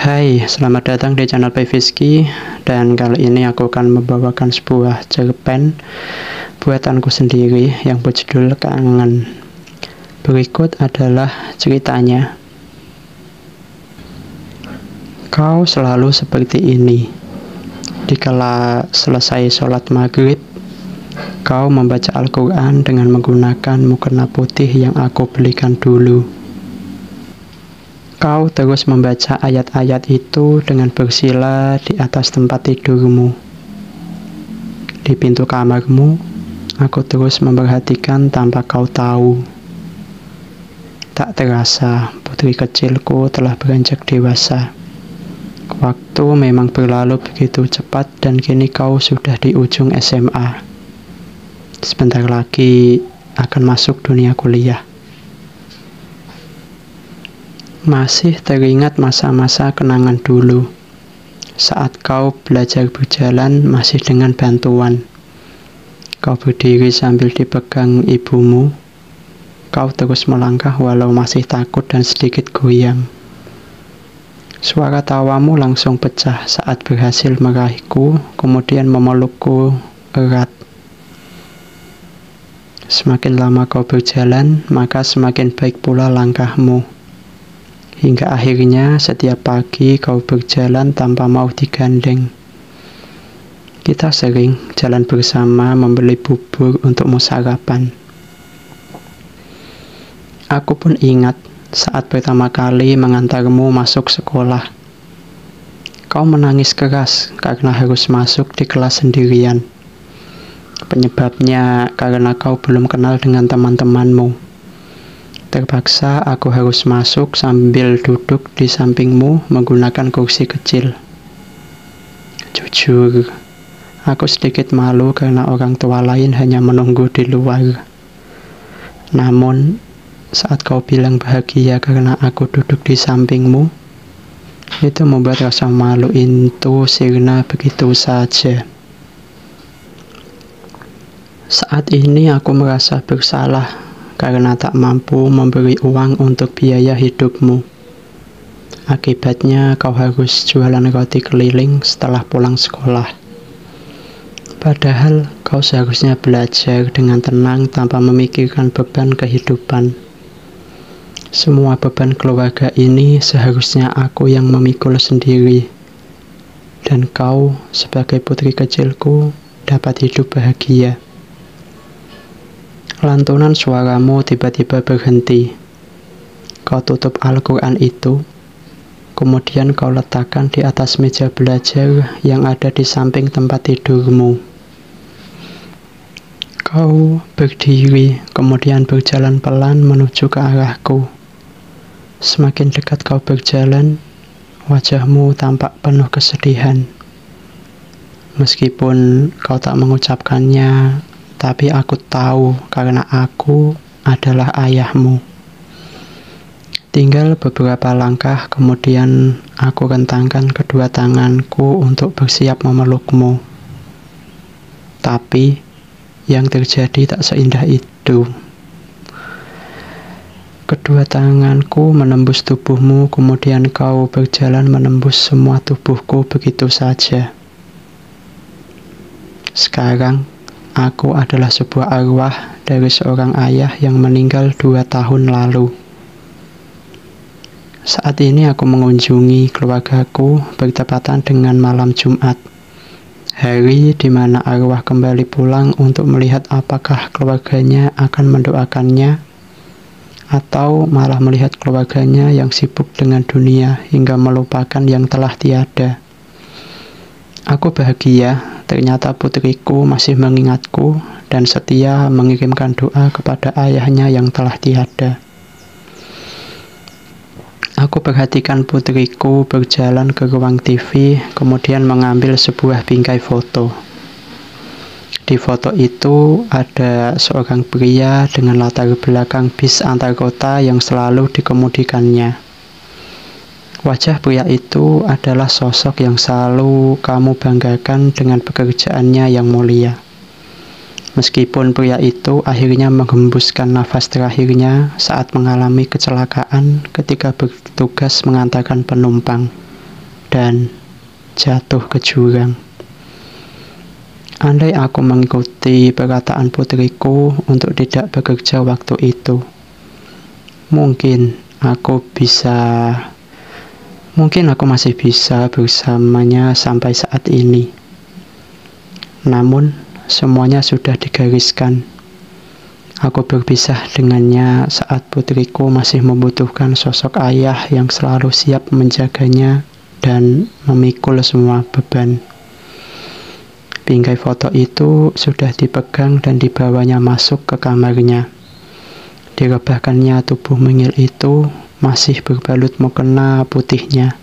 Hai, selamat datang di channel Pevizky. Dan kali ini aku akan membawakan sebuah cerpen buatanku sendiri yang berjudul Kangen. Berikut adalah ceritanya. Kau selalu seperti ini. Dikala selesai sholat maghrib, kau membaca Al-Quran dengan menggunakan mukena putih yang aku belikan dulu. Kau terus membaca ayat-ayat itu dengan bersila di atas tempat tidurmu. Di pintu kamarmu, aku terus memperhatikan tanpa kau tahu. Tak terasa, putri kecilku telah beranjak dewasa. Waktu memang berlalu begitu cepat dan kini kau sudah di ujung SMA. Sebentar lagi akan masuk dunia kuliah. Masih teringat masa-masa kenangan dulu, saat kau belajar berjalan masih dengan bantuan. Kau berdiri sambil dipegang ibumu. Kau terus melangkah walau masih takut dan sedikit goyang. Suara tawamu langsung pecah saat berhasil meraihku, kemudian memelukku erat. Semakin lama kau berjalan, maka semakin baik pula langkahmu. Hingga akhirnya setiap pagi kau berjalan tanpa mau digandeng. Kita sering jalan bersama membeli bubur untukmu sarapan. Aku pun ingat saat pertama kali mengantarmu masuk sekolah. Kau menangis keras karena harus masuk di kelas sendirian. Penyebabnya karena kau belum kenal dengan teman-temanmu. Terpaksa aku harus masuk sambil duduk di sampingmu menggunakan kursi kecil. Jujur, aku sedikit malu karena orang tua lain hanya menunggu di luar. Namun, saat kau bilang bahagia karena aku duduk di sampingmu, itu membuat rasa malu itu sirna begitu saja. Saat ini aku merasa bersalah karena tak mampu memberi uang untuk biaya hidupmu. Akibatnya kau harus jualan roti keliling setelah pulang sekolah. Padahal kau seharusnya belajar dengan tenang tanpa memikirkan beban kehidupan. Semua beban keluarga ini seharusnya aku yang memikul sendiri. Dan kau sebagai putri kecilku dapat hidup bahagia. Lantunan suaramu tiba-tiba berhenti. Kau tutup Al-Quran itu, kemudian kau letakkan di atas meja belajar yang ada di samping tempat tidurmu. Kau berdiri, kemudian berjalan pelan menuju ke arahku. Semakin dekat kau berjalan, wajahmu tampak penuh kesedihan. Meskipun kau tak mengucapkannya, tapi aku tahu karena aku adalah ayahmu. Tinggal beberapa langkah kemudian aku rentangkan kedua tanganku untuk bersiap memelukmu. Tapi yang terjadi tak seindah itu. Kedua tanganku menembus tubuhmu, kemudian kau berjalan menembus semua tubuhku begitu saja. Sekarang aku adalah sebuah arwah dari seorang ayah yang meninggal 2 tahun lalu. Saat ini aku mengunjungi keluargaku bertepatan dengan malam Jumat. Hari di mana arwah kembali pulang untuk melihat apakah keluarganya akan mendoakannya atau malah melihat keluarganya yang sibuk dengan dunia hingga melupakan yang telah tiada. Aku bahagia. Ternyata putriku masih mengingatku dan setia mengirimkan doa kepada ayahnya yang telah tiada. Aku perhatikan putriku berjalan ke ruang TV, kemudian mengambil sebuah bingkai foto. Di foto itu ada seorang pria dengan latar belakang bis antar kota yang selalu dikemudikannya. Wajah pria itu adalah sosok yang selalu kamu banggakan dengan pekerjaannya yang mulia. Meskipun pria itu akhirnya menghembuskan nafas terakhirnya saat mengalami kecelakaan ketika bertugas mengantarkan penumpang. dan jatuh ke jurang. Andai aku mengikuti perkataan putriku untuk tidak bekerja waktu itu, mungkin aku masih bisa bersamanya sampai saat ini. Namun, semuanya sudah digariskan. Aku berpisah dengannya saat putriku masih membutuhkan sosok ayah yang selalu siap menjaganya dan memikul semua beban. Bingkai foto itu sudah dipegang dan dibawanya masuk ke kamarnya. Direbahkannya tubuh mungil itu masih berbalut mukena putihnya.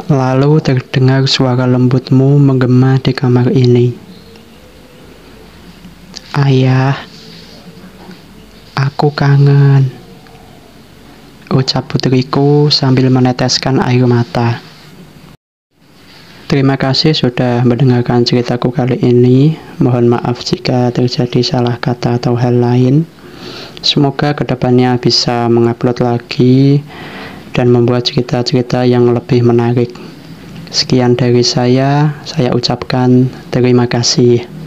Lalu terdengar suara lembutmu menggema di kamar ini. Ayah, aku kangen, ucap putriku sambil meneteskan air mata. Terima kasih sudah mendengarkan ceritaku kali ini. Mohon maaf jika terjadi salah kata atau hal lain. Semoga kedepannya bisa mengupload lagi dan membuat cerita-cerita yang lebih menarik. Sekian dari saya ucapkan terima kasih.